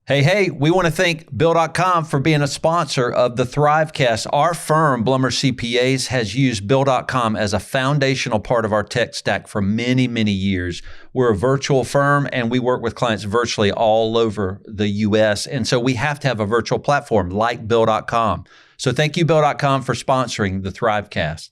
Hey, we want to thank Bill.com for being a sponsor of the Thrivecast. Our firm, Blummer CPAs, has used Bill.com as a foundational part of our tech stack for many, many years. We're a virtual firm and we work with clients virtually all over the US. And so we have to have a virtual platform like Bill.com. So thank you, Bill.com, for sponsoring the Thrivecast.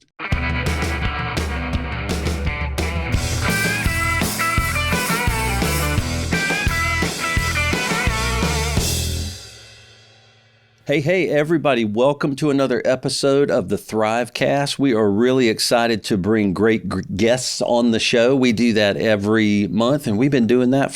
Hey, everybody. Welcome to another episode of the Thrivecast. We are really excited to bring great guests on the show. We do that every month, and we've been doing that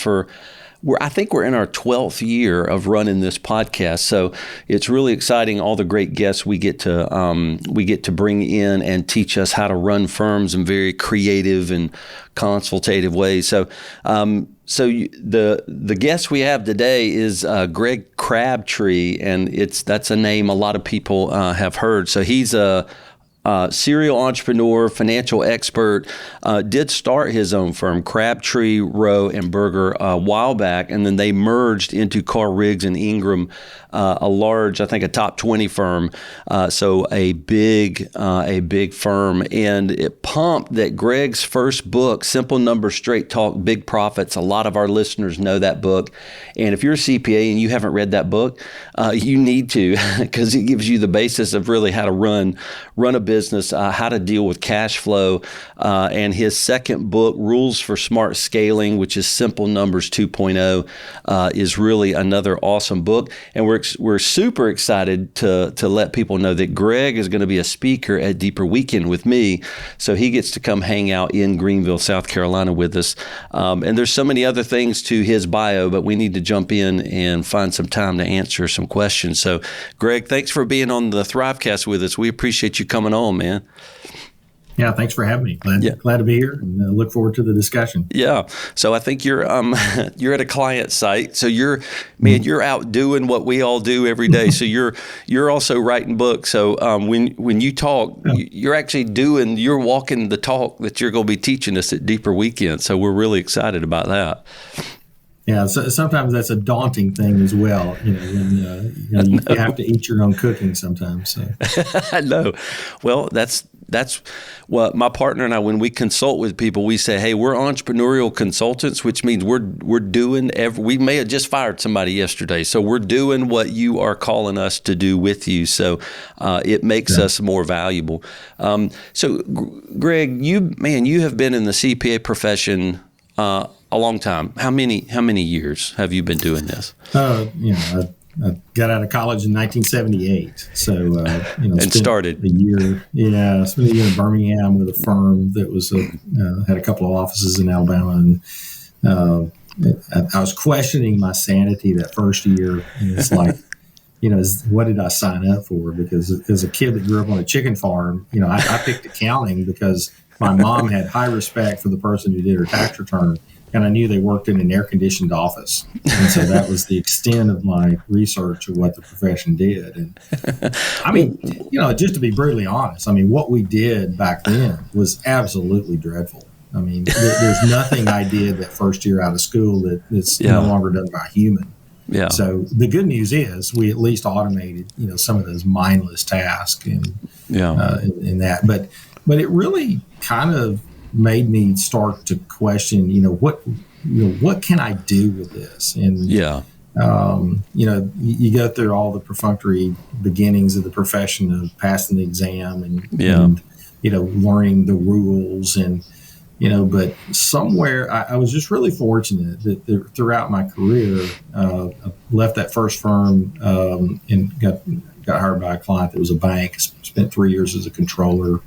I think we're in our 12th year of running this podcast. So it's really exciting. All the great guests we get to bring in and teach us how to run firms in very creative and consultative ways. So the guest we have today is Greg Crabtree, and that's a name a lot of people have heard. So he's a serial entrepreneur, financial expert, did start his own firm, Crabtree, Rowe, and Berger, a while back, and then they merged into Carr, and Ingram, a top 20 firm. So a big firm, and it pumped that Greg's first book, Simple Numbers, Straight Talk, Big Profits. A lot of our listeners know that book, and if you're a CPA and you haven't read that book, you need to, because it gives you the basis of really how to run a business, how to deal with cash flow. And his second book, Rules for Smart Scaling, which is Simple Numbers 2.0, is really another awesome book. And we're super excited to let people know that Greg is going to be a speaker at Deeper Weekend with me. So he gets to come hang out in Greenville, South Carolina with us. And there's so many other things to his bio, but we need to jump in and find some time to answer some questions. So Greg, thanks for being on the Thrivecast with us. We appreciate you coming on, man. Yeah, thanks for having me. Glad to be here, and look forward to the discussion. Yeah. So I think you're at a client site. So you're out doing what we all do every day. So you're also writing books. So when you talk, you're actually you're walking the talk that you're going to be teaching us at Deeper Weekend. So we're really excited about that. Yeah, so sometimes that's a daunting thing as well. When you have to eat your own cooking sometimes. So. I know. Well, that's what my partner and I, when we consult with people, we say, hey, we're entrepreneurial consultants, which means we're doing we may have just fired somebody yesterday. So we're doing what you are calling us to do with you. So it makes us more valuable. So Greg, you have been in the CPA profession a long time. How many years have you been doing this? I got out of college in 1978. So, and started a year. Yeah, I spent a year in Birmingham with a firm that was had a couple of offices in Alabama, and I was questioning my sanity that first year. And it's like, what did I sign up for? Because as a kid that grew up on a chicken farm, I picked accounting because my mom had high respect for the person who did her tax return. And I knew they worked in an air-conditioned office. And so that was the extent of my research of what the profession did. And just to be brutally honest, what we did back then was absolutely dreadful. There's nothing I did that first year out of school that's no longer done by a human. Yeah. So the good news is we at least automated, some of those mindless tasks and in that. But it really kind of made me start to question, what can I do with this? And you go through all the perfunctory beginnings of the profession of passing the exam and learning the rules but somewhere I was just really fortunate that throughout my career, I left that first firm and got hired by a client that was a bank. Spent 3 years as a controller.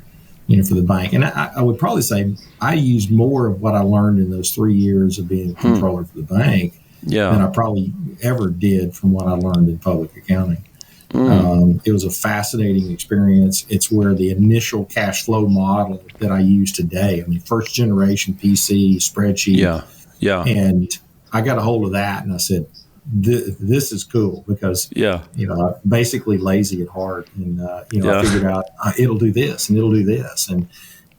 For the bank. And I would probably say I used more of what I learned in those 3 years of being a controller for the bank than I probably ever did from what I learned in public accounting. It was a fascinating experience. It's where the initial cash flow model that I use today, first generation PC spreadsheet. And I got a hold of that and I said, this is cool because, I'm basically lazy at heart. And, I figured out it'll do this and it'll do this.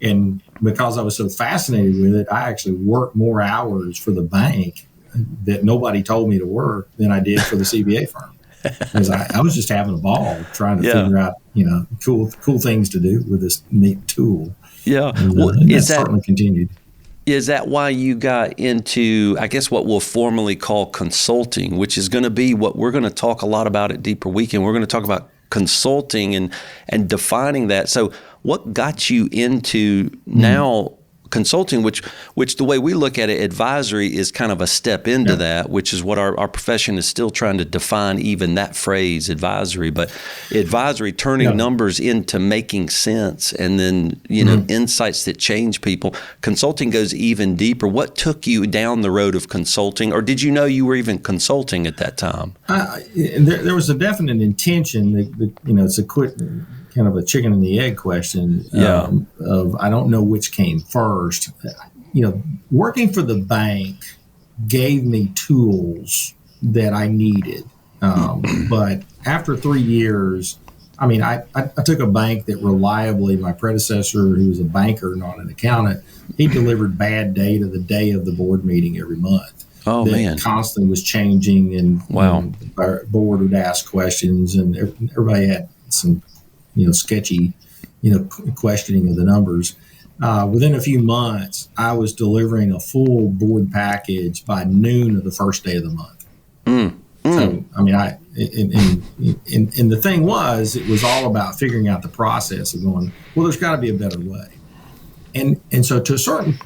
And because I was so fascinated with it, I actually worked more hours for the bank that nobody told me to work than I did for the CBA firm. Because I was just having a ball trying to figure out, cool things to do with this neat tool. Yeah. And, well, and that certainly continued. Is that why you got into, I guess, what we'll formally call consulting, which is going to be what we're going to talk a lot about at Deeper Weekend? We're going to talk about consulting and defining that. So what got you into now consulting, which the way we look at it, advisory is kind of a step into that, which is what our profession is still trying to define, even that phrase, advisory. But advisory, turning numbers into making sense, and then, insights that change people. Consulting goes even deeper. What took you down the road of consulting, or did you know you were even consulting at that time? There was a definite intention that it's a quick kind of a chicken and the egg question of I don't know which came first. Working for the bank gave me tools that I needed. But after 3 years, I took a bank that reliably, my predecessor, who was a banker, not an accountant, he delivered bad data the day of the board meeting every month. Oh, that man. Constantly was changing, and the board would ask questions, and everybody had some sketchy, questioning of the numbers. Within a few months, I was delivering a full board package by noon of the first day of the month. So, and the thing was, it was all about figuring out the process of going, well, there's got to be a better way. And so to a certain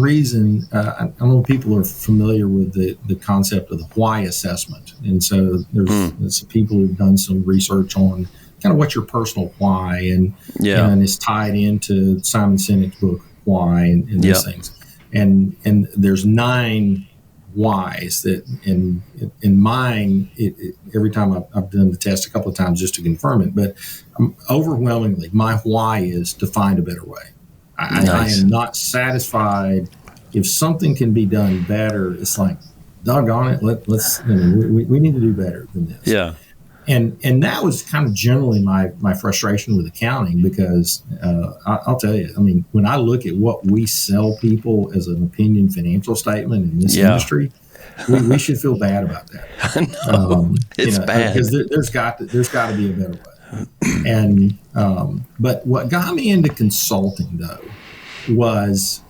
reason, I don't know if people are familiar with the concept of the why assessment. And so there's some people who've done some research on kind of what's your personal why, and it's tied into Simon Sinek's book Why and these things. And there's 9 whys that in mine, every time I've done the test a couple of times just to confirm it, but overwhelmingly my why is to find a better way. I am not satisfied if something can be done better. It's like, doggone it, let's we need to do better than this. Yeah. And that was kind of generally my frustration with accounting, because I'll tell you, when I look at what we sell people as an opinion financial statement in this industry, we should feel bad about that. No, it's bad, because there's got to be a better way. And but what got me into consulting, though, was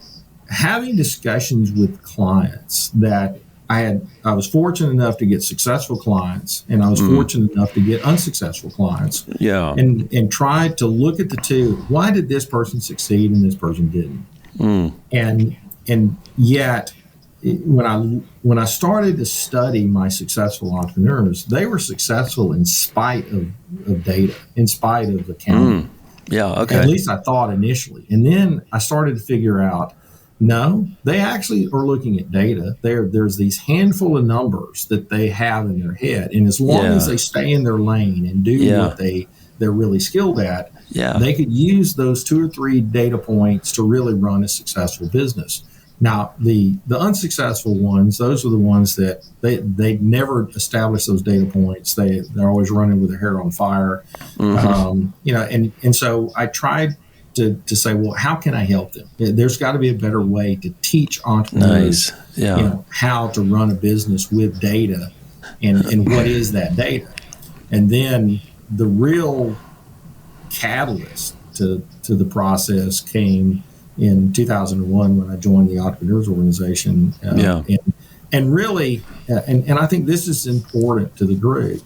having discussions with clients that I was fortunate enough to get successful clients, and I was fortunate enough to get unsuccessful clients. Yeah. And tried to look at the two. Why did this person succeed and this person didn't? And yet, when I started to study my successful entrepreneurs, they were successful in spite of data, in spite of accounting. Yeah. Okay. At least I thought initially, and then I started to figure out, no, they actually are looking at data. There's these handful of numbers that they have in their head, and as long as they stay in their lane and do what they're really skilled at, they could use those 2 or 3 data points to really run a successful business. Now, the unsuccessful ones, those are the ones that they never establish those data points. They're always running with their hair on fire, and so I tried to say, well, how can I help them? There's got to be a better way to teach entrepreneurs, how to run a business with data, and what is that data. And then the real catalyst to the process came in 2001 when I joined the Entrepreneurs Organization. And really, and I think this is important to the group,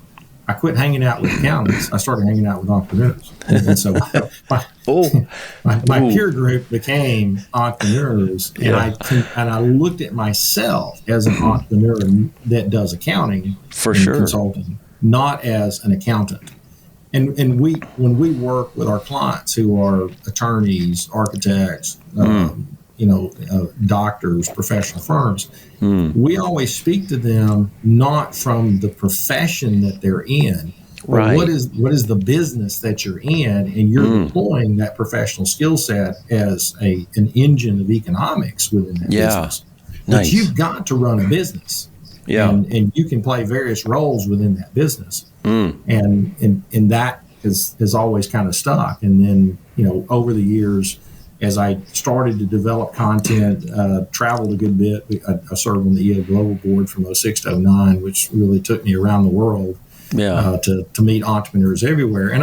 I quit hanging out with accountants. I started hanging out with entrepreneurs. And so my peer group became entrepreneurs. And I looked at myself as an entrepreneur that does accounting and consulting, not as an accountant. And when we work with our clients who are attorneys, architects, doctors, professional firms, we always speak to them not from the profession that they're in, but what is the business that you're in, and you're deploying that professional skill set as an engine of economics within that business. But you've got to run a business, and you can play various roles within that business, and that has always kind of stuck. And then over the years, as I started to develop content, traveled a good bit. I served on the EO Global Board from '06 to '09, which really took me around the world to meet entrepreneurs everywhere. And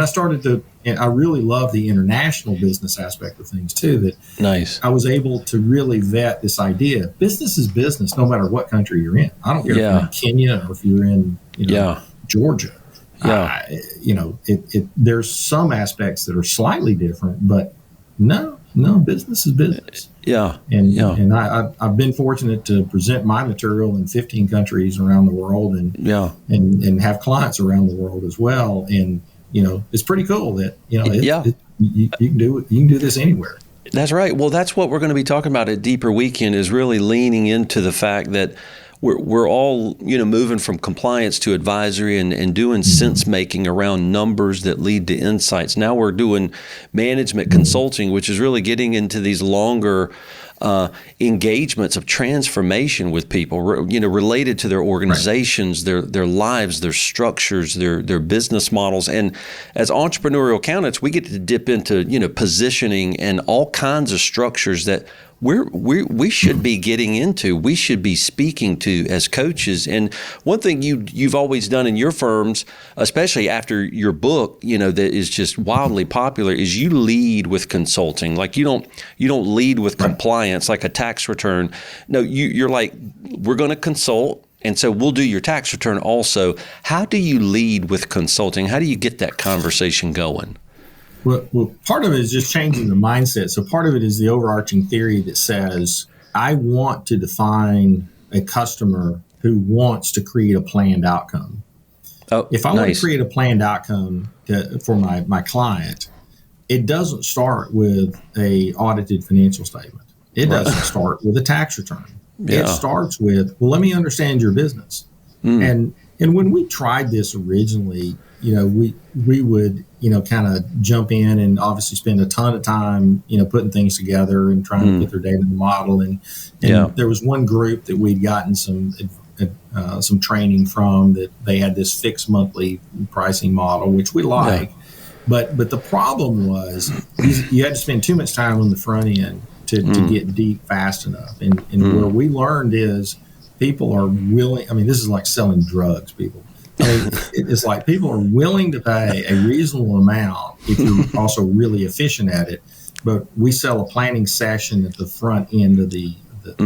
I really love the international business aspect of things too, that nice. I was able to really vet this idea. Business is business, no matter what country you're in. I don't care if you're in Kenya or if you're in Georgia. There's some aspects that are slightly different, but no, business is business. And I've been fortunate to present my material in 15 countries around the world, and have clients around the world as well. And it's pretty cool that you can do this anywhere. That's right. Well, that's what we're going to be talking about at Deeper Weekend, is really leaning into the fact that we're all, moving from compliance to advisory and doing sense making around numbers that lead to insights. Now we're doing management consulting, which is really getting into these longer engagements of transformation with people, related to their organizations, their lives, their structures, their business models. And as entrepreneurial accountants, we get to dip into, positioning and all kinds of structures that we should be getting into, we should be speaking to as coaches. And one thing you've always done in your firms, especially after your book, that is just wildly popular, is you lead with consulting. Like you don't lead with compliance like a tax return. No, you're like, we're going to consult, and so we'll do your tax return also. How do you lead with consulting? How do you get that conversation going? Well, part of it is just changing the mindset. So part of it is the overarching theory that says, I want to define a customer who wants to create a planned outcome. If I want to create a planned outcome for my client, it doesn't start with a audited financial statement. It doesn't start with a tax return. It starts with, well, let me understand your business. And when we tried this originally, we would, kind of jump in and obviously spend a ton of time, putting things together and trying to put their data in the model. And there was one group that we'd gotten some training from, that they had this fixed monthly pricing model, which we like. Yeah. But the problem was you had to spend too much time on the front end to get deep fast enough. And where we learned is people are willing. I mean, this is like selling drugs, people. I mean, it's like people are willing to pay a reasonable amount if you're also really efficient at it. But we sell a planning session at the front end of the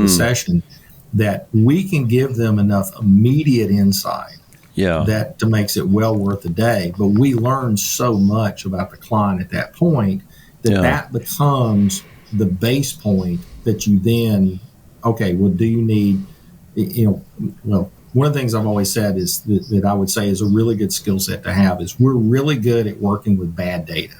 session that we can give them enough immediate insight that makes it well worth the day. But we learn so much about the client at that point that becomes the base point that you then, do you need, one of the things I've always said is that I would say is a really good skill set to have is we're really good at working with bad data.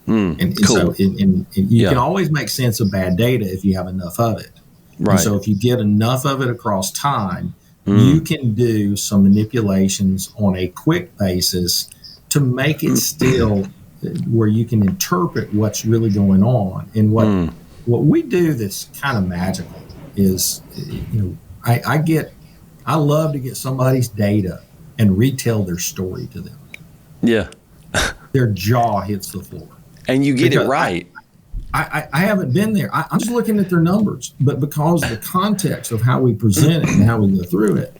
And cool. So you can always make sense of bad data if you have enough of it. Right. And so if you get enough of it across time, you can do some manipulations on a quick basis to make it still where you can interpret what's really going on. And what we do that's kind of magical is, I love to get somebody's data and retell their story to them. Yeah. Their jaw hits the floor. And you get it right. I haven't been there. I'm just looking at their numbers. But because of the context of how we present it and how we go through it,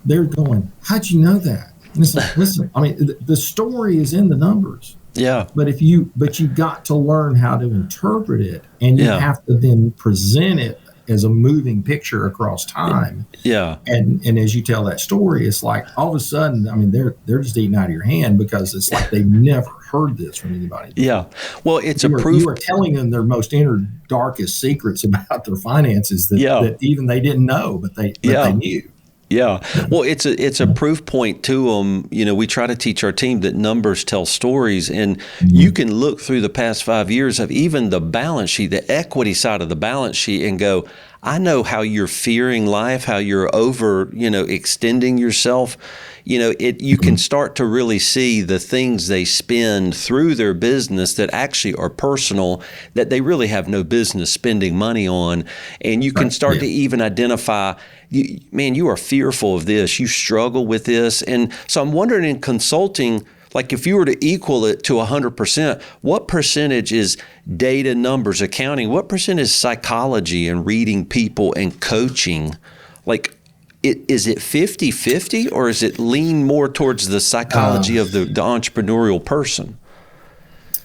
they're going, how'd you know that? And it's like, listen, I mean, the story is in the numbers. Yeah. But you got to learn how to interpret it, and you have to then present it as a moving picture across time. Yeah. And as you tell that story, it's like all of a sudden, I mean, they're just eating out of your hand because it's like they've never heard this from anybody. Yeah. Well, it's proof. You are telling them their most inner, darkest secrets about their finances that even they didn't know, but they knew. Yeah. Well, it's a proof point to them. We try to teach our team that numbers tell stories, and you can look through the past 5 years of even the balance sheet, the equity side of the balance sheet, and go, I know how you're fearing life, how you're over, extending yourself. You can start to really see the things they spend through their business that actually are personal, that they really have no business spending money on. And you can start to even identify, you are fearful of this, you struggle with this. And so I'm wondering, in consulting, like if you were to equal it to 100%, what percentage is data, numbers, accounting? What percent is psychology and reading people and coaching? Like, is it 50-50 or is it lean more towards the psychology of the entrepreneurial person?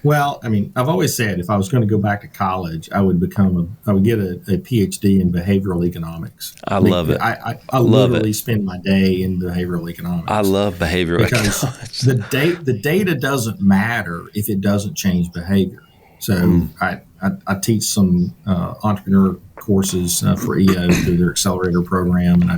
Well, I mean, I've always said if I was going to go back to college, I would get a PhD in behavioral economics. I love it. I love literally it. spend my day in behavioral economics. I love behavioral economics. The data doesn't matter if it doesn't change behavior. So I teach some entrepreneur courses for EO through their accelerator program, and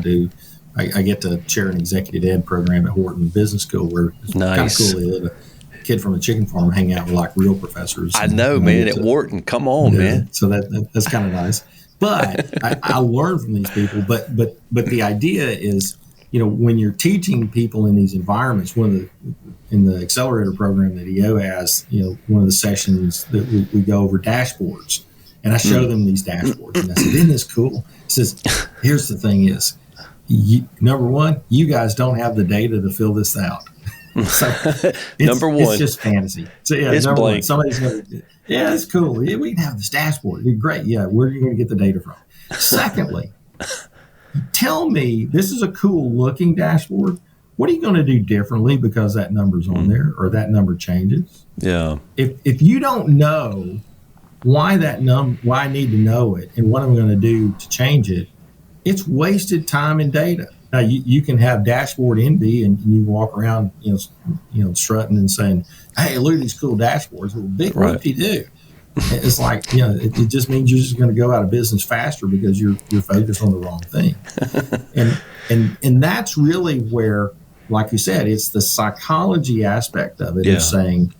I get to chair an executive ed program at Wharton Business School, where it's kind of cool to let a kid from a chicken farm hang out with like real professors. I know, man. At Wharton, come on, man. So that's kind of nice. But I learn from these people. But the idea is, when you're teaching people in these environments, in the accelerator program that EO has, one of the sessions that we go over dashboards, and I show them these dashboards, and I said, "Isn't this cool?" He says, "Here's the thing: number one, you guys don't have the data to fill this out." So number one, it's just fantasy. So it's number blank. one, somebody's going to, it's cool. Yeah, we can have this dashboard. It'd be great. Yeah, where are you going to get the data from? Secondly, tell me, this is a cool looking dashboard. What are you going to do differently because that number's on there or that number changes? Yeah. If you don't know why why I need to know it and what I'm going to do to change it, it's wasted time and data. Now you can have dashboard envy and you walk around, strutting and saying, "Hey, look at these cool dashboards." Well, big right. whoop you do. It's like, it just means you're just going to go out of business faster because you're focused on the wrong thing. and that's really where, like you said, it's the psychology aspect of it, of saying,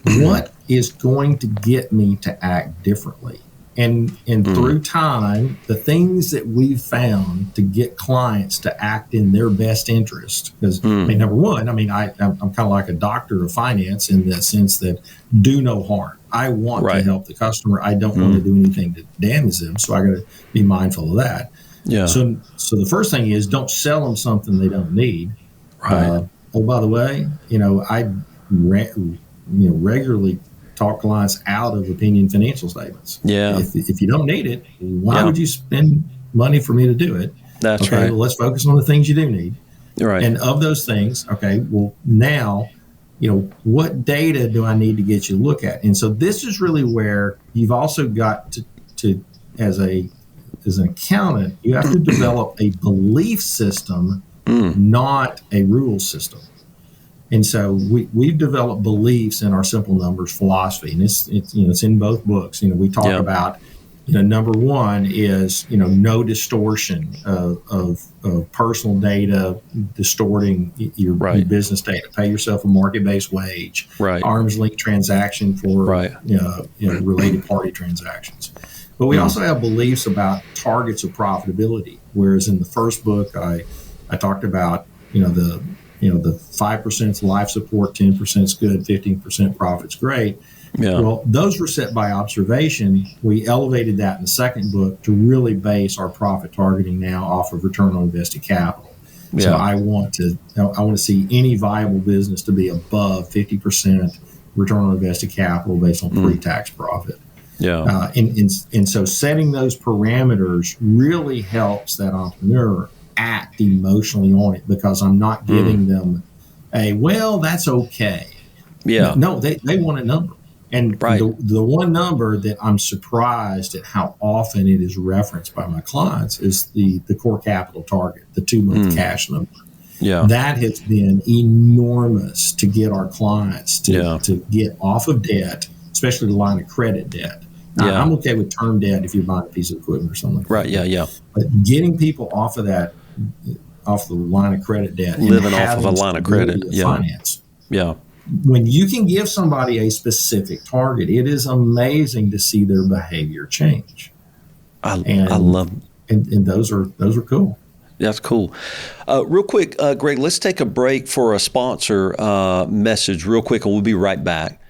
what is going to get me to act differently? And through time, the things that we've found to get clients to act in their best interest, because number one, I'm kind of like a doctor of finance in the sense that do no harm. I want to help the customer. I don't want to do anything to damage them. So I got to be mindful of that. Yeah. So the first thing is, don't sell them something they don't need. Right. By the way, I regularly talk clients out of opinion financial statements. Yeah. If you don't need it, why would you spend money for me to do it? That's right. Well, let's focus on the things you do need. Right. And of those things, well, now, what data do I need to get you to look at? And so this is really where you've also got to as an accountant, you have to develop a belief system, not a rule system. And so we've developed beliefs in our simple numbers philosophy, and it's in both books. We talk about, number one is, no distortion of personal data distorting your business data. Pay yourself a market-based wage. Right. Arm's length transaction for related party transactions. But we also have beliefs about targets of profitability. Whereas in the first book, I talked about the 5% is life support, 10% is good, 15% profit's great. Yeah. Well, those were set by observation. We elevated that in the second book to really base our profit targeting now off of return on invested capital. Yeah. So I want to see any viable business to be above 50% return on invested capital based on pre-tax profit. Yeah. And so setting those parameters really helps that entrepreneur act emotionally on it, because I'm not giving them that's okay. Yeah. No, they want a number. And the one number that I'm surprised at how often it is referenced by my clients is the core capital target, the 2-month cash number. Yeah. That has been enormous to get our clients to get off of debt, especially the line of credit debt. Now, I'm okay with term debt if you're buying a piece of equipment or something like that. Right, yeah. But getting people off of that, off the line of credit debt. Living off of a line of credit. Finance. Yeah. When you can give somebody a specific target, it is amazing to see their behavior change. I love it. And those are cool. That's cool. Real quick, Greg, let's take a break for a sponsor message real quick, and we'll be right back.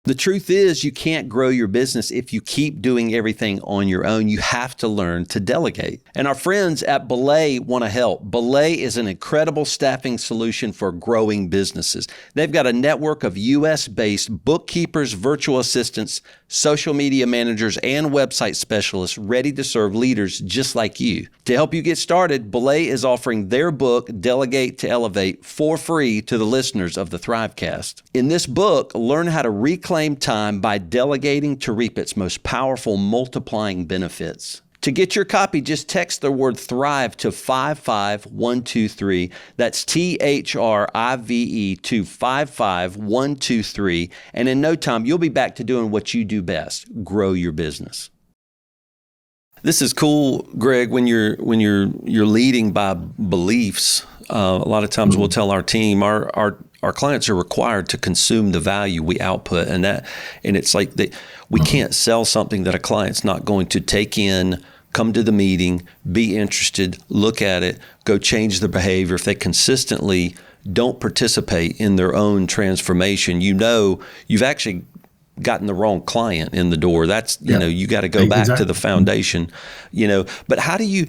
The truth is, you can't grow your business if you keep doing everything on your own. You have to learn to delegate. And our friends at Belay want to help. Belay is an incredible staffing solution for growing businesses. They've got a network of U.S.-based bookkeepers, virtual assistants, social media managers, and website specialists ready to serve leaders just like you. To help you get started, Belay is offering their book, Delegate to Elevate, for free to the listeners of the Thrivecast. In this book, learn how to reclaim time by delegating to reap its most powerful multiplying benefits. To get your copy, just text the word THRIVE to 55123. That's THRIVE to 55123. And in no time, you'll be back to doing what you do best, grow your business. This is cool, Greg, when you're leading by beliefs. A lot of times we'll tell our team, our clients are required to consume the value we output, and it's like we can't sell something that a client's not going to take in, come to the meeting, be interested, look at it, go change their behavior. If they consistently don't participate in their own transformation, you've actually gotten the wrong client in the door. That's, you got to go back to the foundation, But how do you,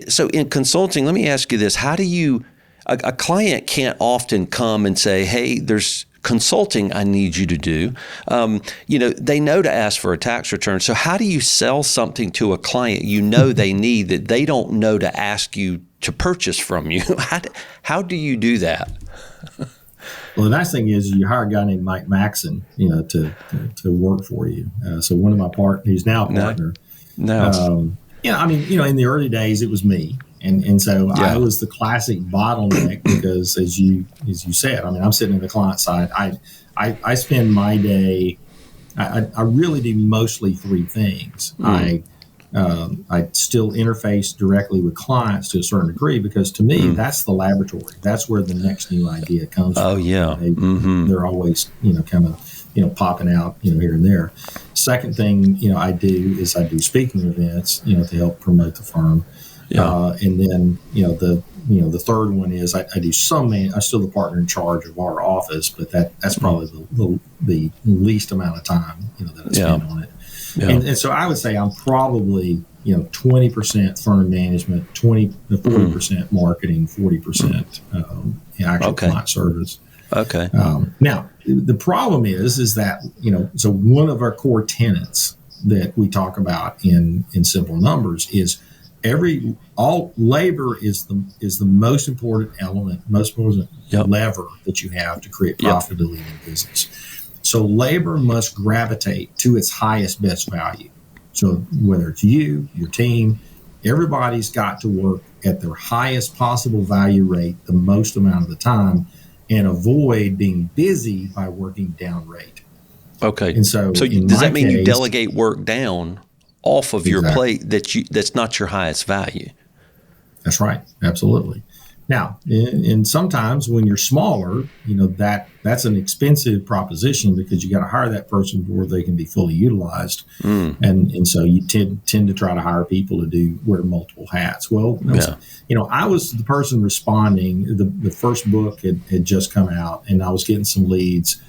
so in consulting, let me ask you this, how do you, a client can't often come and say, hey, there's consulting I need you to do. They know to ask for a tax return. So how do you sell something to a client they need that they don't know to ask you to purchase from you? How do you do that? Well, the nice thing is you hire a guy named Mike Maxon, to work for you. So one of my partners, he's now a partner. In the early days, it was me. And so I was the classic bottleneck because as you said, I'm sitting on the client side. I spend my day, I really do mostly three things. I still interface directly with clients to a certain degree because to me, that's the laboratory. That's where the next new idea comes from. Oh, yeah. They're always, kind of, popping out, here and there. Second thing, I do speaking events, to help promote the firm. Yeah. And then, the third one is I do I'm still the partner in charge of our office, but that's probably the least amount of time, that I spend on it. Yeah. And so I would say I'm probably, 20% firm management, 40% marketing, 40% actual client service. Okay. Now, the problem is that, so one of our core tenets that we talk about in simple numbers is all labor is the most important element, most important lever that you have to create profitability in business. So labor must gravitate to its highest best value. So whether it's you, your team, everybody's got to work at their highest possible value rate the most amount of the time and avoid being busy by working down rate. Okay. And so does that mean you delegate work down off of your plate that's not your highest value? That's right. Absolutely. Now, and sometimes when you're smaller, that's an expensive proposition because you got to hire that person before they can be fully utilized. And so you tend to try to hire people to wear multiple hats. Well, I was the person responding. The first book had just come out and I was getting some leads,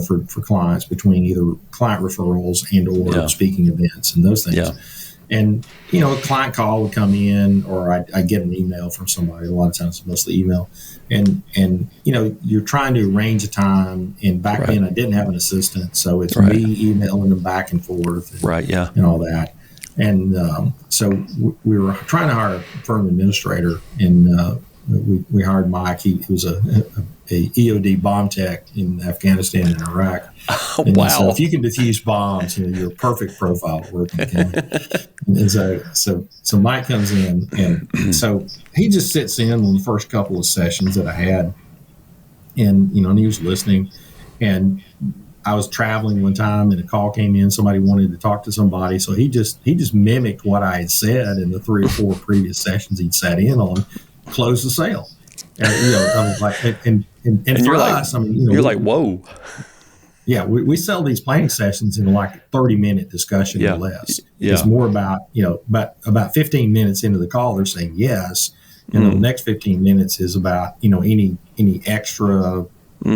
for clients between either client referrals and or speaking events and those things. Yeah. And, a client call would come in or I'd get an email from somebody. A lot of times it's mostly email. And you're trying to arrange a time. And back then I didn't have an assistant. So it's me emailing them back and forth and all that. And so we were trying to hire a firm administrator and we hired Mike. He was a EOD bomb tech in Afghanistan and Iraq. Wow! So if you can defuse bombs, you're a perfect profile to work in. And so Mike comes in, and so he just sits in on the first couple of sessions that I had, and and he was listening. And I was traveling one time, and a call came in. Somebody wanted to talk to somebody, so he just mimicked what I had said in the 3 or 4 previous sessions he'd sat in on. Close the sale. And, I was like, and for us, you're like, whoa. Yeah, we sell these planning sessions in like a 30-minute discussion or less. Yeah. It's more about, about 15 minutes into the call, they're saying yes. And the next 15 minutes is about, any extra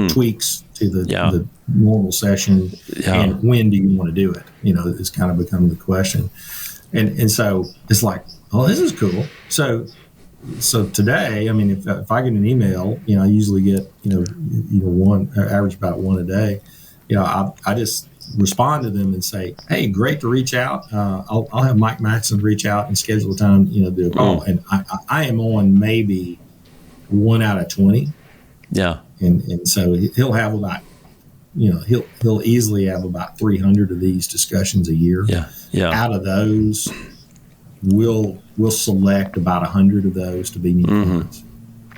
tweaks to the normal session, and when do you want to do it? It's kind of become the question. And so it's like, oh, this is cool. So today, I mean, if I get an email, I usually get, one, average about one a day. I just respond to them and say, hey, great to reach out. I'll have Mike Maxson reach out and schedule a time, do a call. And I am on maybe 1 out of 20. Yeah. And so he'll have about, he'll easily have about 300 of these discussions a year. Yeah. Yeah. Out of those, we'll select about 100 of those to be new clients.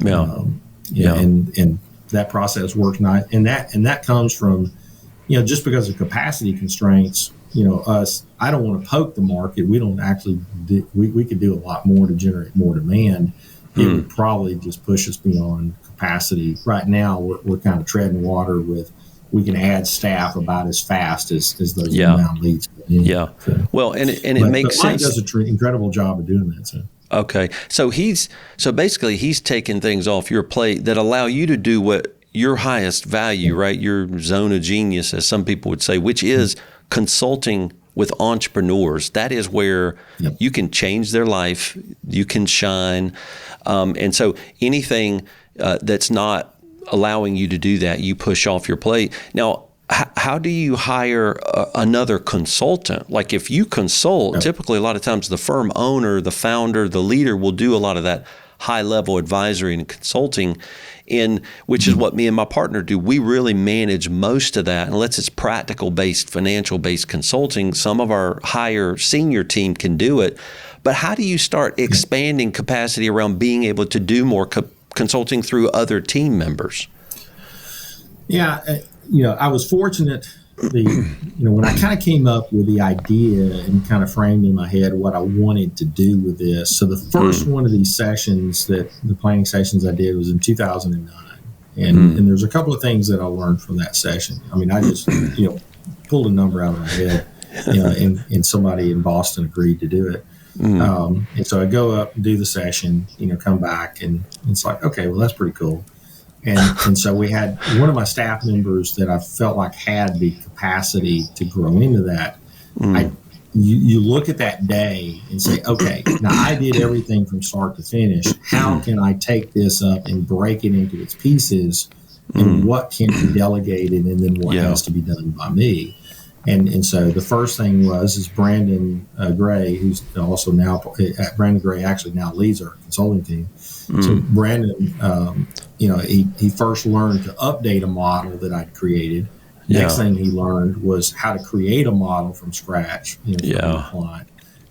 Yeah. And that process works nice. And that comes from, just because of capacity constraints, I don't want to poke the market. We don't actually we could do a lot more to generate more demand. It would probably just push us beyond capacity. Right now, we're kind of treading water with, we can add staff about as fast as those inbound leads. Yeah. So, well, and it makes sense. Mike does an incredible job of doing that. So. Okay. So basically he's taking things off your plate that allow you to do what your highest value, right? Your zone of genius, as some people would say, which is consulting with entrepreneurs. That is where you can change their life, you can shine. And so anything that's not allowing you to do that, you push off your plate. Now, how do you hire another consultant? Like if you consult, typically a lot of times the firm owner, the founder, the leader will do a lot of that high-level advisory and consulting, which is what me and my partner do. We really manage most of that. Unless it's practical-based, financial-based consulting, some of our higher senior team can do it. But how do you start expanding capacity around being able to do more consulting through other team members? Yeah, I was fortunate. When I kind of came up with the idea and kind of framed in my head what I wanted to do with this. So the first one of these sessions, the planning sessions I did, was in 2009. And there's a couple of things that I learned from that session. I mean, I just, pulled a number out of my head, and somebody in Boston agreed to do it. And so I go up and do the session, come back, and it's like, okay, well, that's pretty cool. And so we had one of my staff members that I felt like had the capacity to grow into that. You look at that day and say, okay, now I did everything from start to finish. How can I take this up and break it into its pieces, and what can be delegated, and then what has to be done by me? And so the first thing is Brandon Gray, who's also now Brandon Gray actually now leads our consulting team. So Brandon, he first learned to update a model that I'd created. Next thing he learned was how to create a model from scratch for a client.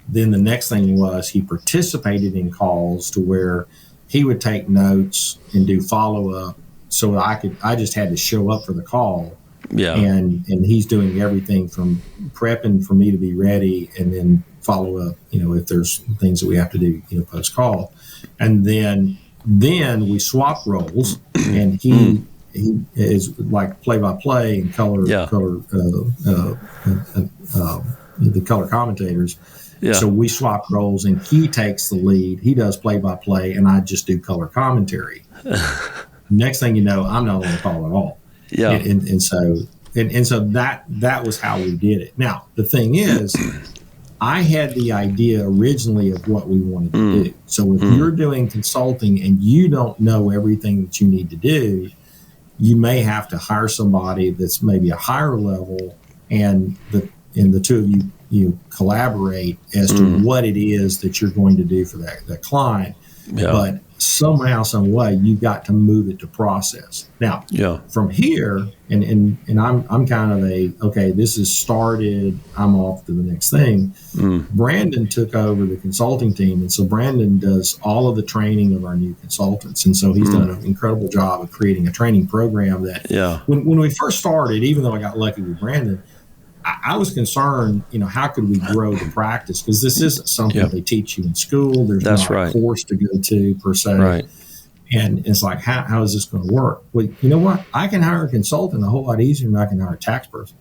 Then the next thing was he participated in calls to where he would take notes and do follow up. So I just had to show up for the call. Yeah. And he's doing everything from prepping for me to be ready, and then follow up, if there's things that we have to do, post call. And then we swap roles, and he is like play by play and the color commentators. Yeah. So we swap roles, and he takes the lead. He does play by play, and I just do color commentary. Next thing you know, I'm not on the call at all. Yeah. And so that was how we did it. Now, the thing is, I had the idea originally of what we wanted to do. So if you're doing consulting and you don't know everything that you need to do, you may have to hire somebody that's maybe a higher level, and the two of you collaborate as to what it is that you're going to do for that client. Yeah. But somehow, some way, you got to move it to process. Now, from here, and I'm kind of okay, this is started, I'm off to the next thing. Brandon took over the consulting team, and so Brandon does all of the training of our new consultants. And so he's done an incredible job of creating a training program that when we first started, even though I got lucky with Brandon, I was concerned, how could we grow the practice? Because this isn't something they teach you in school. There's not a course to go to per se. Right. And it's like, how is this going to work? Well, you know what? I can hire a consultant a whole lot easier than I can hire a tax person.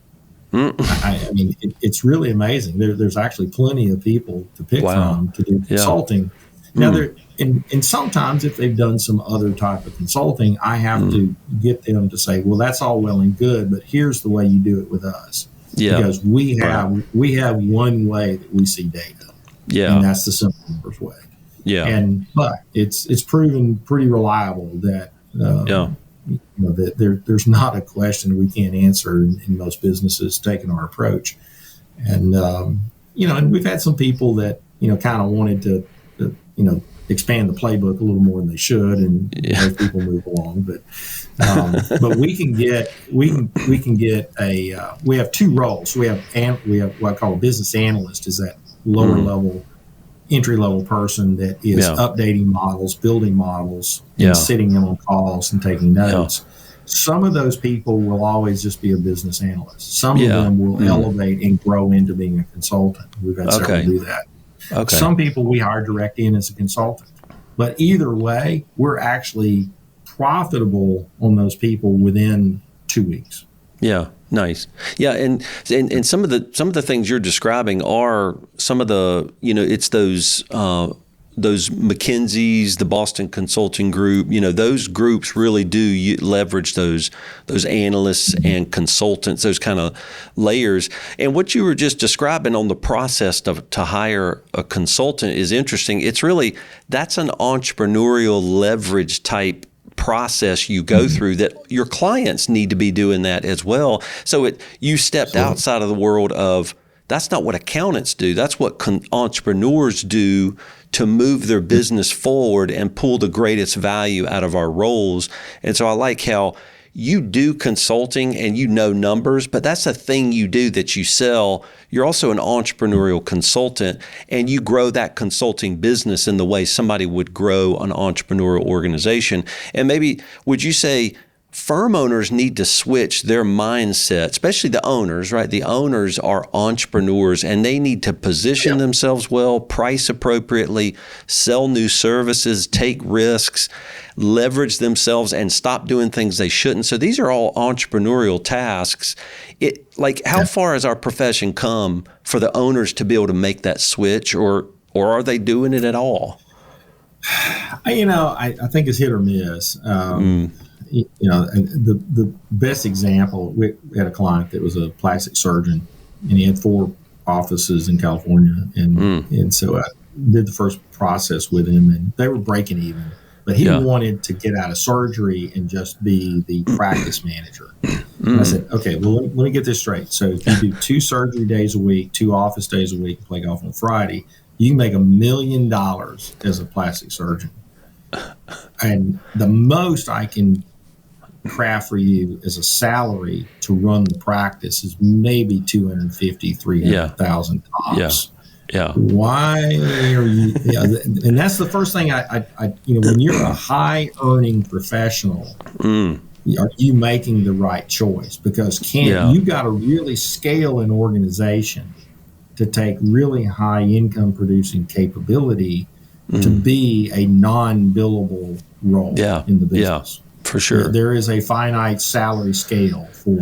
I mean, it's really amazing. There's actually plenty of people to pick from to do consulting. Now, and sometimes if they've done some other type of consulting, I have to get them to say, well, that's all well and good, but here's the way you do it with us. Yeah. Because we have one way that we see data. Yeah. And that's the simplest way. Yeah. But it's proven pretty reliable that that there's not a question we can't answer in most businesses taking our approach. And and we've had some people that kind of wanted to expand the playbook a little more than they should, and most people move along. But we can get we have two roles. We have what I call a business analyst, is that lower level, entry level person that is updating models, building models, and sitting in on calls and taking notes. Some of those people will always just be a business analyst. Some of them will elevate and grow into being a consultant. We've had several do that. Okay. Some people we hire direct in as a consultant. But either way, we're actually profitable on those people within 2 weeks. Yeah, nice. Yeah, and some of the things you're describing are some of the, it's those McKinsey's, the Boston Consulting Group, those groups really do leverage those analysts and consultants, those kind of layers. And what you were just describing on the process to hire a consultant is interesting. It's really, that's an entrepreneurial leverage type process you go through that your clients need to be doing that as well. So you stepped outside of the world of, that's not what accountants do. That's what entrepreneurs do to move their business forward and pull the greatest value out of our roles. And so I like how you do consulting and numbers, but that's a thing you do that you sell. You're also an entrepreneurial consultant, and you grow that consulting business in the way somebody would grow an entrepreneurial organization. And maybe would you say firm owners need to switch their mindset, especially the owners, right? The owners are entrepreneurs, and they need to position themselves well, price appropriately, sell new services, take risks, leverage themselves, and stop doing things they shouldn't. So these are all entrepreneurial tasks. How far has our profession come for the owners to be able to make that switch, or are they doing it at all? I think it's hit or miss. The best example, we had a client that was a plastic surgeon, and he had 4 offices in California. And so I did the first process with him, and they were breaking even. But he wanted to get out of surgery and just be the practice manager. And I said, okay, well, let me get this straight. So if you do 2 surgery days a week, 2 office days a week, and play golf on Friday, you can make $1 million as a plastic surgeon. And the most I can craft for you as a salary to run the practice is maybe $250,000, $300,000 tops. Yeah. Why are you? And that's the first thing I when you're a high earning professional, are you making the right choice? Because you got to really scale an organization to take really high income producing capability to be a non-billable role in the business. Yeah. For sure. There is a finite salary scale for,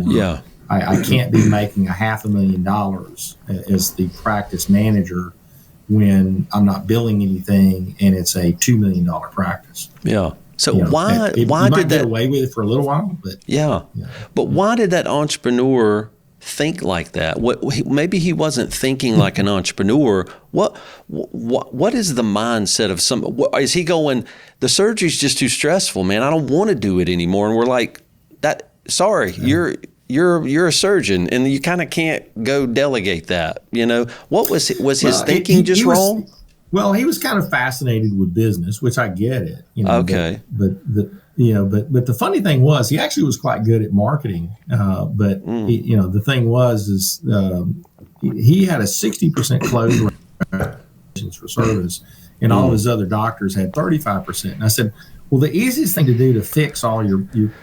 I can't be making $500,000 as the practice manager when I'm not billing anything and it's a $2 million practice. Yeah. So why you did might that get away with it for a little while? But but why did that entrepreneur think like that? Maybe he wasn't thinking like an entrepreneur. What is the mindset of some? Is he going, the surgery's just too stressful, man, I don't want to do it anymore? And we're like, that. Sorry, you're a surgeon, and you kind of can't go delegate that. What was his thinking just wrong? Well, he was kind of fascinated with business, which I get it. Okay. But the funny thing was, he actually was quite good at marketing. The thing was he had a 60% close rate for service, and all of his other doctors had 35%. And I said, well, the easiest thing to do to fix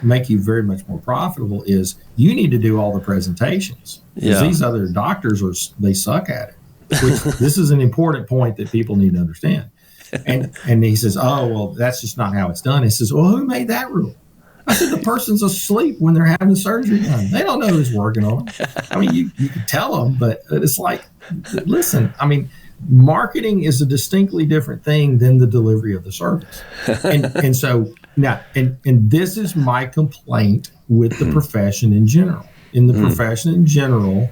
make you very much more profitable is you need to do all the presentations. Because these other doctors they suck at it. Which, this is an important point that people need to understand. And he says, oh, well, that's just not how it's done. He says, well, who made that rule? I said, the person's asleep when they're having the surgery done. They don't know who's working on them. I mean, you can tell them, but it's like, listen, I mean, marketing is a distinctly different thing than the delivery of the service. And so now, and this is my complaint with the profession in general. In the profession in general,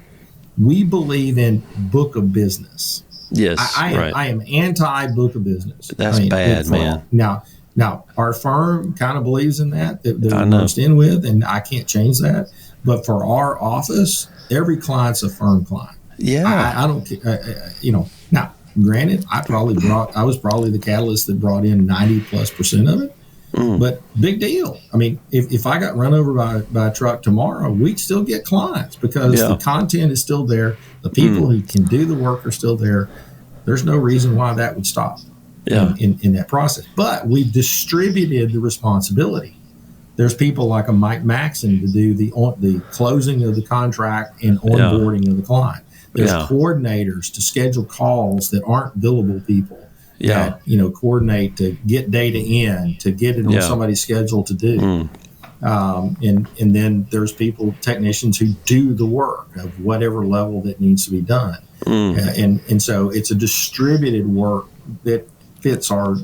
we believe in book of business. Yes, I am anti book of business. That's bad, man. Now, our firm kind of believes in that we're merged in with, and I can't change that. But for our office, every client's a firm client. Yeah, I don't, Now, granted, I was probably the catalyst that brought in 90+% of it. But big deal. I mean, if I got run over by a truck tomorrow, we'd still get clients because the content is still there. The people who can do the work are still there. There's no reason why that would stop in that process. But we've distributed the responsibility. There's people like a Mike Maxon to do the closing of the contract and onboarding of the client. There's coordinators to schedule calls that aren't billable people. That coordinate to get data in, to get it on somebody's schedule to do. And then there's technicians who do the work of whatever level that needs to be done. And so it's a distributed work that fits our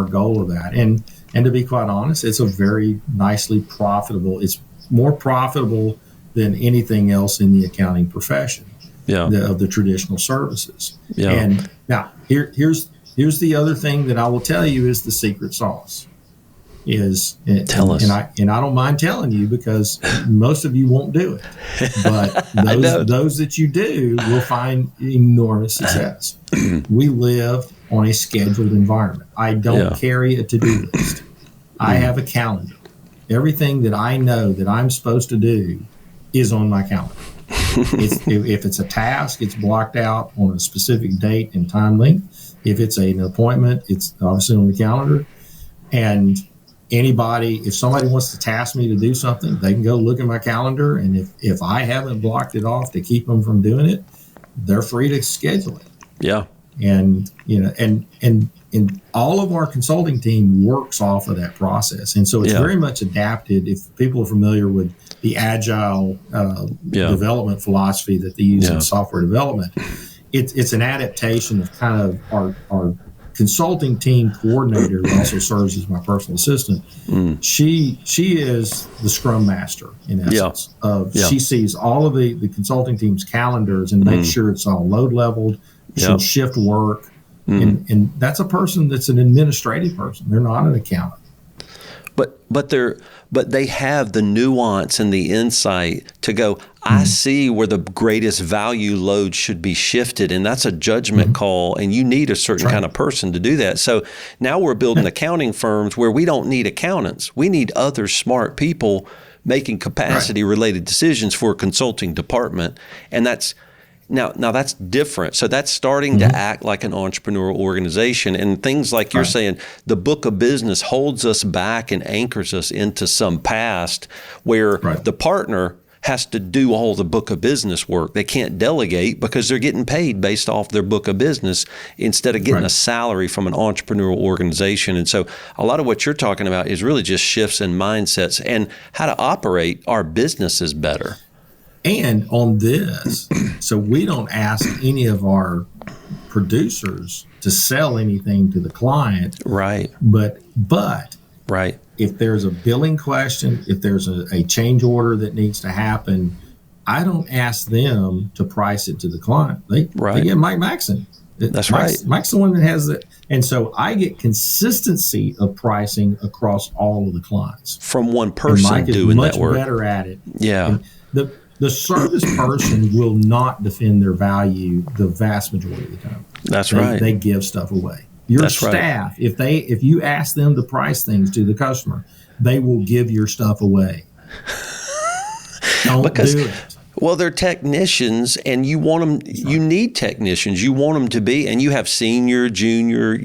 goal of that. And to be quite honest, it's a very nicely profitable. It's more profitable than anything else in the accounting profession of the traditional services. And now here's the other thing that I will tell you is the secret sauce. Tell us. And I don't mind telling you because most of you won't do it. But those that you do will find enormous success. We live on a scheduled environment. I don't carry a to-do list. I have a calendar. Everything that I know that I'm supposed to do is on my calendar. If it's a task, it's blocked out on a specific date and time length. If it's an appointment, it's obviously on the calendar. And if somebody wants to task me to do something, they can go look at my calendar. And if I haven't blocked it off to keep them from doing it, they're free to schedule it. Yeah. And, and all of our consulting team works off of that process. And so it's very much adapted. If people are familiar with the agile development philosophy that they use in software development, it's an adaptation of kind of our consulting team coordinator, who also serves as my personal assistant. She is the scrum master in essence. She sees all of the consulting team's calendars and makes sure it's all load leveled. She'll shift work. And that's a person that's an administrative person. They're not an accountant. But they have the nuance and the insight to go, I see where the greatest value load should be shifted. And that's a judgment call. And you need a certain kind of person to do that. So now we're building accounting firms where we don't need accountants. We need other smart people making capacity related decisions for a consulting department. And that's Now that's different. So that's starting to act like an entrepreneurial organization. And things like you're saying, the book of business holds us back and anchors us into some past where the partner has to do all the book of business work. They can't delegate because they're getting paid based off their book of business instead of getting a salary from an entrepreneurial organization. And so a lot of what you're talking about is really just shifts in mindsets and how to operate our businesses better. And on this, so we don't ask any of our producers to sell anything to the client. Right. But if there's a billing question, if there's a change order that needs to happen, I don't ask them to price it to the client. They get Mike Maxon. Mike's the one that has it. And so I get consistency of pricing across all of the clients. From one person doing that work. Mike is much better at it. Yeah. And the service person will not defend their value the vast majority of the time. That's right. They give stuff away. Your staff, if you ask them to price things to the customer, they will give your stuff away. Don't do it. Well, they're technicians, and you want them. You need technicians. You want them to be, and you have senior, junior,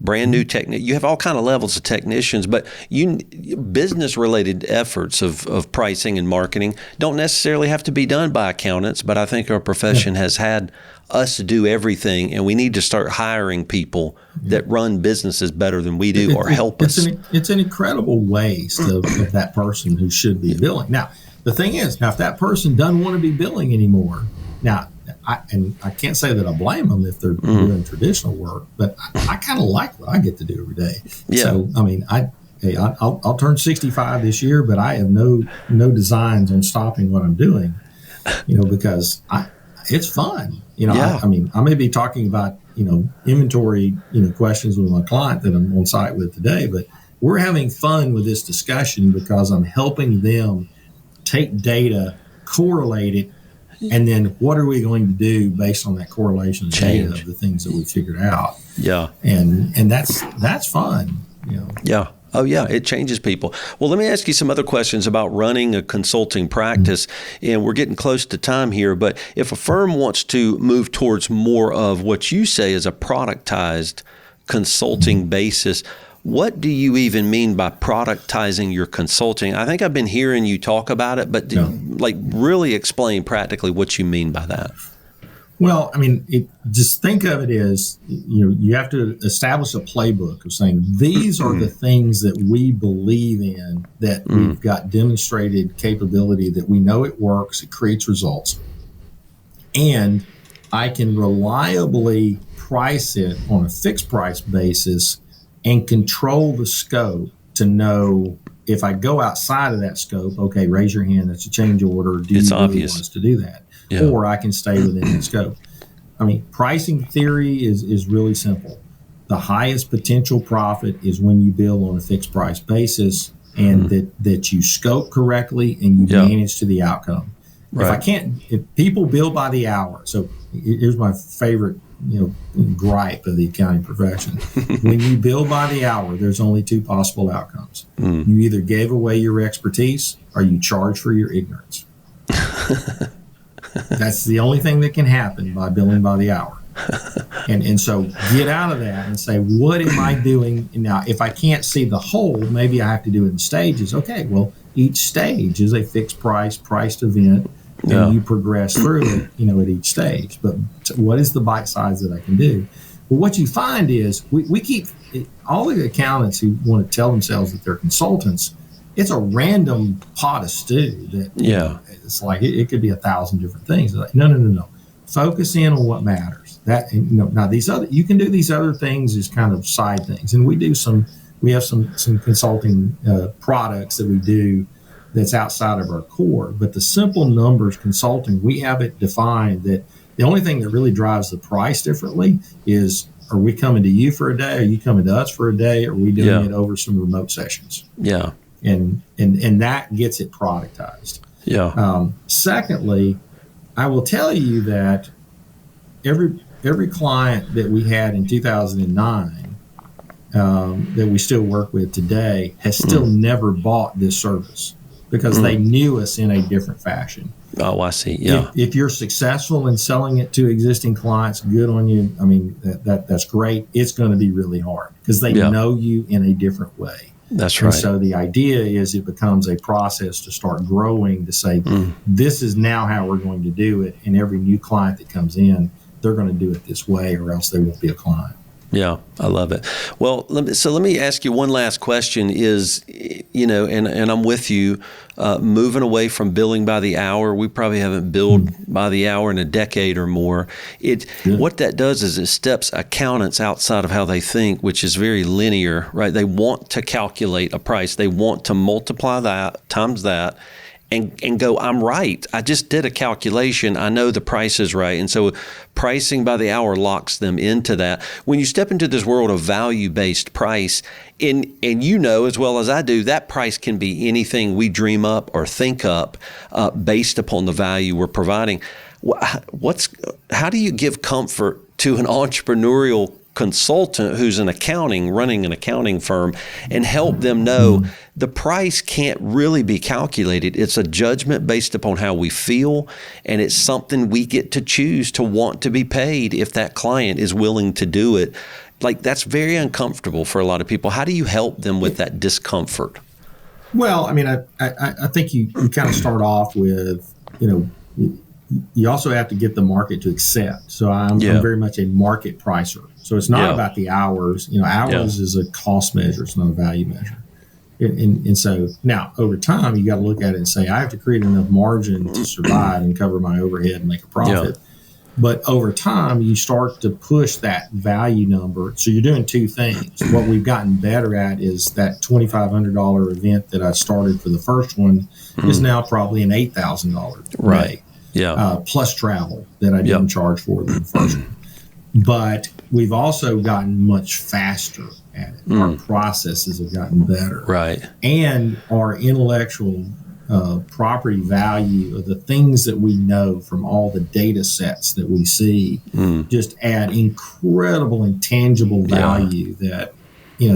brand new technicians. You have all kind of levels of technicians, but business-related efforts of pricing and marketing don't necessarily have to be done by accountants. But I think our profession has had us do everything, and we need to start hiring people that run businesses better than we do or help us. It's an incredible waste of that person who should be billing. Now, the thing is, if that person doesn't want to be billing anymore, now I can't say that I blame them if they're doing traditional work, but I kind of like what I get to do every day. Yeah. So, I mean, I'll turn 65 this year, but I have no designs on stopping what I'm doing, because it's fun. Yeah. I mean, I may be talking about, inventory, questions with my client that I'm on site with today, but we're having fun with this discussion because I'm helping them take data, correlate it, and then what are we going to do based on that correlation of data of the things that we figured out? Yeah. And that's fun. Yeah. Oh, yeah, it changes people. Well, let me ask you some other questions about running a consulting practice. And we're getting close to time here, but if a firm wants to move towards more of what you say is a productized consulting basis, what do you even mean by productizing your consulting? I think I've been hearing you talk about it, but really explain practically what you mean by that. Well, I mean, just think of it as, you have to establish a playbook of saying, these are the things that we believe in, that we've got demonstrated capability, that we know it works, it creates results. And I can reliably price it on a fixed price basis and control the scope to know if I go outside of that scope, okay, raise your hand, that's a change order. Do you really want us to do that? Yeah. Or I can stay within the scope. I mean, pricing theory is really simple. The highest potential profit is when you bill on a fixed price basis, and that you scope correctly and you manage to the outcome. Right. If people bill by the hour, so here's my favorite, gripe of the accounting profession. When you bill by the hour, there's only two possible outcomes. You either gave away your expertise or you charge for your ignorance. That's the only thing that can happen by billing by the hour. And so get out of that and say, what am I doing? Now, if I can't see the whole, maybe I have to do it in stages. Okay, well, each stage is a fixed priced event, and you progress through it, at each stage. But what is the bite size that I can do? Well, what you find is we keep, all the accountants who want to tell themselves that they're consultants, it's a random pot of stew that it's like it could be 1,000 different things. Like, no. Focus in on what matters. That now these other, you can do these other things as kind of side things, and we have some consulting products that we do that's outside of our core. But the simple numbers consulting, we have it defined that the only thing that really drives the price differently is, are we coming to you for a day? Are you coming to us for a day? Or are we doing it over some remote sessions? Yeah. And that gets it productized. Yeah. Secondly, I will tell you that every client that we had in 2009 that we still work with today has still never bought this service because they knew us in a different fashion. Oh, I see. Yeah. If you're successful in selling it to existing clients, good on you. I mean, that's great. It's going to be really hard because they know you in a different way. That's right. And so the idea is it becomes a process to start growing, to say, this is now how we're going to do it. And every new client that comes in, they're going to do it this way or else they won't be a client. Yeah, I love it. Well, let me ask you one last question is, and I'm with you, moving away from billing by the hour. We probably haven't billed by the hour in a decade or more. What that does is it steps accountants outside of how they think, which is very linear, right? They want to calculate a price. They want to multiply that times that and go, I'm right. I just did a calculation. I know the price is right. And so pricing by the hour locks them into that. When you step into this world of value-based price, and as well as I do, that price can be anything we dream up or think up based upon the value we're providing. How do you give comfort to an entrepreneurial consultant who's running an accounting firm, and help them know the price can't really be calculated? It's a judgment based upon how we feel, and it's something we get to choose to want to be paid if that client is willing to do it. Like, that's very uncomfortable for a lot of people. How do you help them with that discomfort? Well, I mean, I think you kind of start off with, you also have to get the market to accept. So I'm very much a market pricer. So it's not about the hours. Hours is a cost measure. It's not a value measure. And so now over time, you got to look at it and say, I have to create enough margin to survive and cover my overhead and make a profit. But over time, you start to push that value number. So you're doing two things. What we've gotten better at is that $2,500 event that I started for the first one is now probably an $8,000 right. Plus travel that I didn't charge for the first one. But we've also gotten much faster at it. Our processes have gotten better. Right. And our intellectual property value of the things that we know from all the data sets that we see just add incredible intangible value that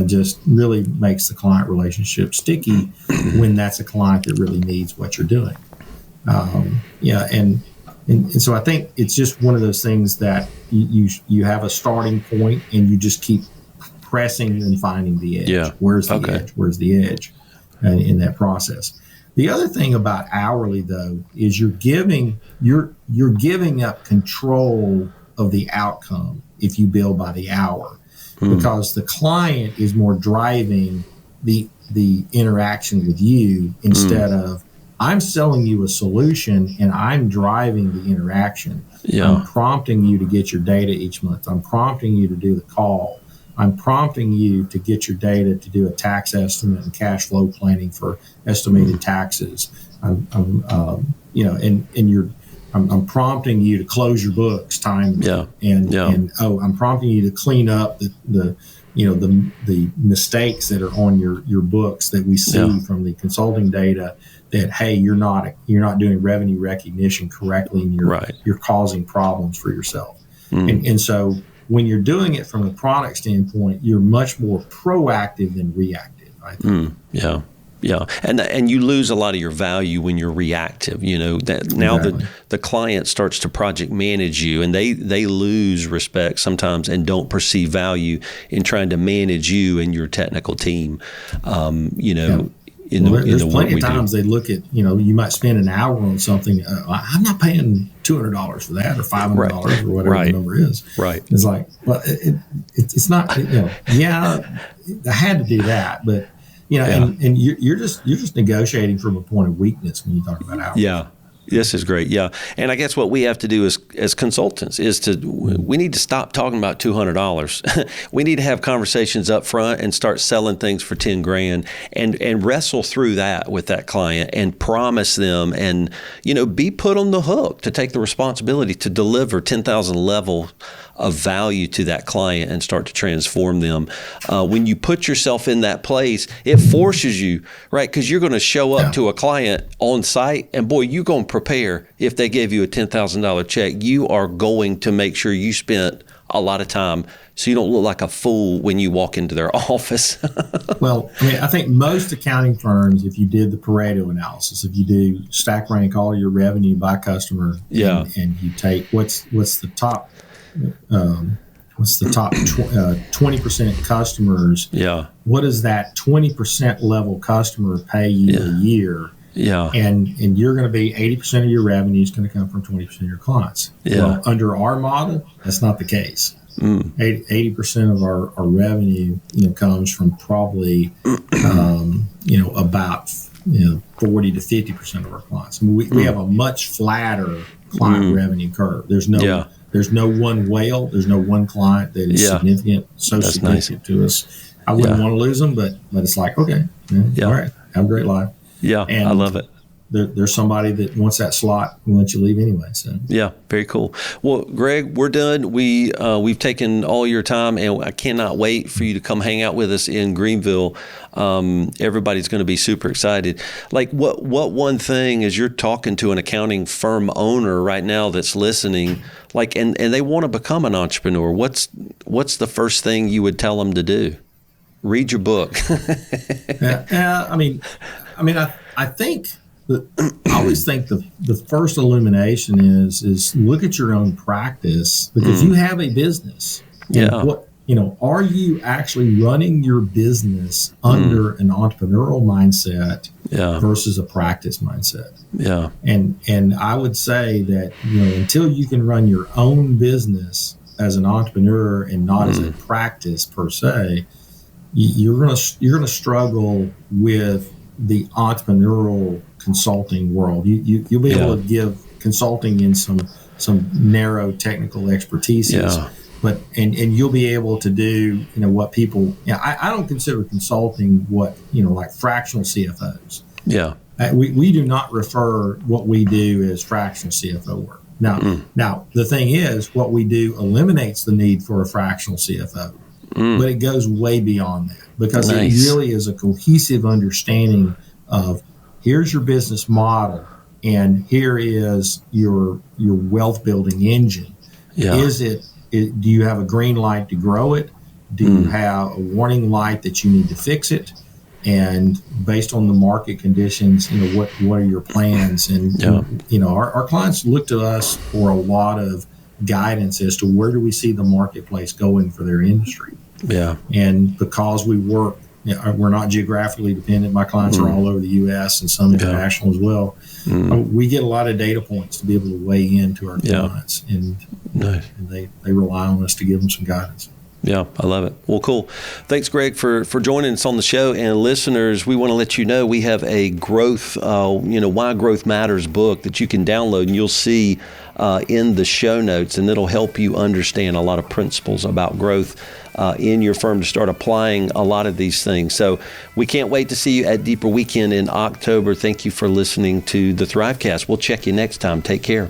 just really makes the client relationship sticky when that's a client that really needs what you're doing. And so I think it's just one of those things that you have a starting point and you just keep pressing and finding the edge. Yeah. Where's the edge? Where's the edge in that process? The other thing about hourly, though, is you're giving up control of the outcome if you bill by the hour, because the client is more driving the interaction with you instead of I'm selling you a solution and I'm driving the interaction. Yeah. I'm prompting you to get your data each month. I'm prompting you to do the call. I'm prompting you to get your data to do a tax estimate and cash flow planning for estimated taxes. I'm prompting you to close your books timely. And I'm prompting you to clean up the mistakes that are on your books that we see from the consulting data. That hey, you're not doing revenue recognition correctly, and you're causing problems for yourself. And so when you're doing it from a product standpoint, you're much more proactive than reactive, I think. And you lose a lot of your value when you're reactive. The client starts to project manage you, and they lose respect sometimes and don't perceive value in trying to manage you and your technical team. There's plenty of times they look at, you might spend an hour on something. I'm not paying $200 for that or $500 or whatever the number is. Right. It's like, well, it's not, I had to do that, but, and you're just negotiating from a point of weakness when you talk about hours. Yeah. This is great. Yeah. And I guess what we have to do as consultants is we need to stop talking about $200. We need to have conversations up front and start selling things for 10 grand and wrestle through that with that client and promise them and, be put on the hook to take the responsibility to deliver 10,000 level of value to that client and start to transform them. When you put yourself in that place, it forces you, right? Because you're going to show up to a client on site and boy, you're going to prepare. If they gave you a $10,000 check, you are going to make sure you spent a lot of time so you don't look like a fool when you walk into their office. Well, I think most accounting firms, if you did the Pareto analysis, if you do stack rank all your revenue by customer and you take what's the top 20% customers. Yeah. What does that 20% level customer pay you a year? Yeah. And you're going to be 80% of your revenue is going to come from 20% of your clients. Yeah. Well, under our model, that's not the case. 80% of our revenue, comes from probably, about 40 to 50% of our clients. We have a much flatter client revenue curve. There's no one whale. There's no one client that is significant, significant to us. I wouldn't want to lose them, but it's like, okay, all right, have a great life. Yeah, and I love it. There's somebody that wants that slot and lets you leave anyway. So yeah, very cool. Well, Greg, we're done. We've taken all your time, and I cannot wait for you to come hang out with us in Greenville. Everybody's going to be super excited. Like, what one thing as you're talking to an accounting firm owner right now that's listening, like, and they want to become an entrepreneur? What's the first thing you would tell them to do? Read your book. I think. I always think the first illumination is look at your own practice, because you have a business. Are you actually running your business under an entrepreneurial mindset versus a practice mindset? Yeah. And I would say that, until you can run your own business as an entrepreneur and not as a practice per se, you're gonna struggle with the entrepreneurial consulting world. You'll be able to give consulting in some some narrow technical expertise. Yeah. But and you'll be able to do what people. I don't consider consulting what like fractional CFOs. Yeah. We do not refer what we do as fractional CFO work. Now the thing is, what we do eliminates the need for a fractional CFO, but it goes way beyond that because it really is a cohesive understanding of here's your business model and here is your wealth building engine. Yeah. Do you have a green light to grow it? Do you have a warning light that you need to fix it? And based on the market conditions, what are your plans? And our clients look to us for a lot of guidance as to where do we see the marketplace going for their industry. Yeah. And because we work, we're not geographically dependent. My clients are all over the U.S. and some international as well. We get a lot of data points to be able to weigh into our clients, and they rely on us to give them some guidance. Yeah, I love it. Well, cool. Thanks, Greg, for joining us on the show. And listeners, we want to let you know we have a growth, Why Growth Matters book that you can download, and you'll see in the show notes, and it'll help you understand a lot of principles about growth in your firm to start applying a lot of these things. So we can't wait to see you at Deeper Weekend in October. Thank you for listening to the Thrivecast. We'll check you next time. Take care.